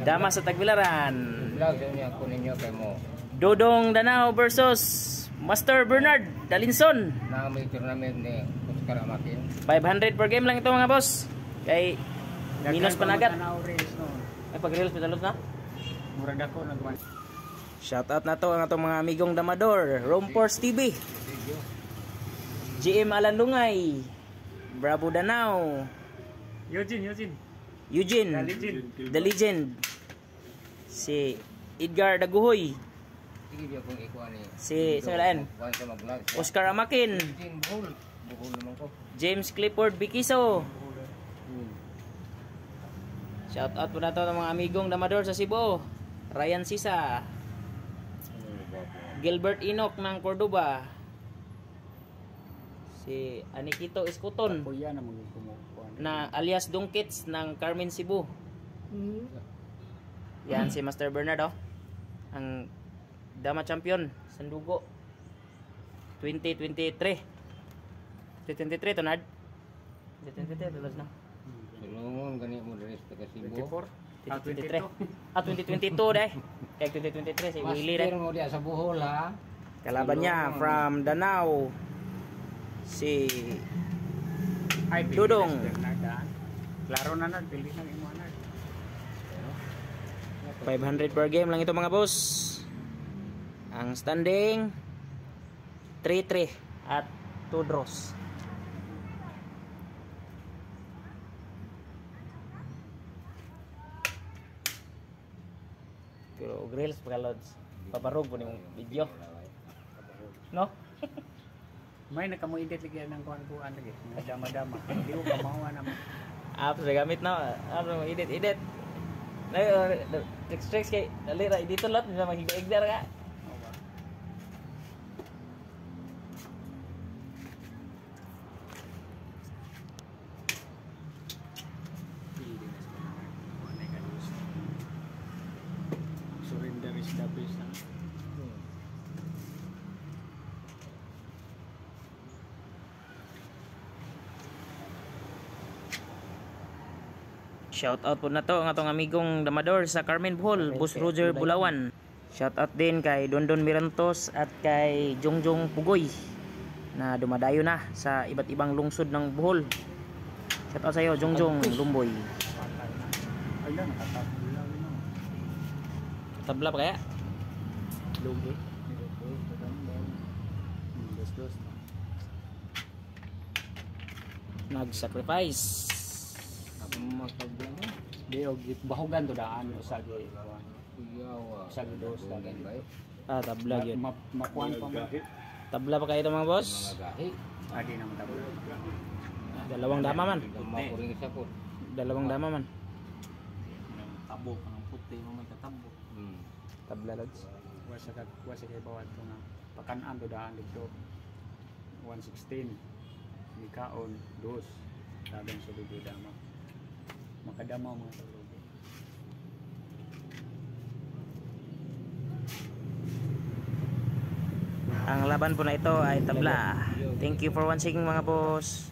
Dama sa Tagbilaran. Vlog niya ko ninyo kay mo. Dodong Danao versus Master Bernard Dalinson. Na may tournament ni Oscar Amakin. 500 per game lang ito mga boss. Kay minus panagat. Ay pag-reels pedalot na. Murag ako nagman. Shout out na to ang atong mga amigong damador. Rompors TV. GM Alan Lungay. Bravo Danao. Eugene. The Legend. Si Edgar Daguhoy. Sige dia kung ikuan ni. Si Salaan. Oscar Amakin. Buhol naman ko. James Clifford Bikiso. Shout out po na to ng mga amigong damador sa Cebu. Ryan Sisa. Gilbert Enoch ng Cordoba. Si Anikito Escoton Kuya na magkumukuan. na alias Dungkits ng Carmen Cebu. Yan si Master Bernard ang Dama Champion Sandugo 2023 to Nard 2023 tulos na Sulungon gani mo diri sa Cebu. 2023 2022 deh kaya 2023 si Willie Master mo dia sa Bohol ha. kalaban niya from Danau si Dudong. Klaro na pili na imo na. 500 per game lang ito mga boss. Ang standing 3-3 at 2 draws. Pero grills pagkalods paparog po yung video no? May nakamuidit lagi ng kuan-kuan lagi. Dama-dama. Di ko kamawa naman. Apps na gamit na. Ano edit. Tricks kay dali ra dito lot na maghiga-igdar ka. Surrender is the best. Shout out po na to ang atong amigong damador sa Carmen Bohol, Boss Roger Bulawan. Shout out din kay Dondon Mirantos at kay Jongjong Pugoy na dumadayo na sa iba't ibang lungsod ng Bohol. Shout out sa iyo Jongjong Lumboy. Ayun nakatabla na. Tabla pa kaya? Lugi. Nag-sacrifice. Makagano. Di og bahugan to daan sa gi. Iyaw. Sa dos dagan ba. Tabla yun. Makuan pa mo. Tabla pa kayo ito mga boss? Mga gahi. Adi na matabla. Dalawang dama man. Makuring isa ko. Dalawang dama man. Tabo ka ng puti mo may katabo. Tabla lods. Wasa kay bawat to nga pakan-an to daan dito. 116. Di kaon dos. Dagan sa lugi dama. Makadamaw mga talugi. Ang laban po na ito ay tabla. Thank you for watching mga boss.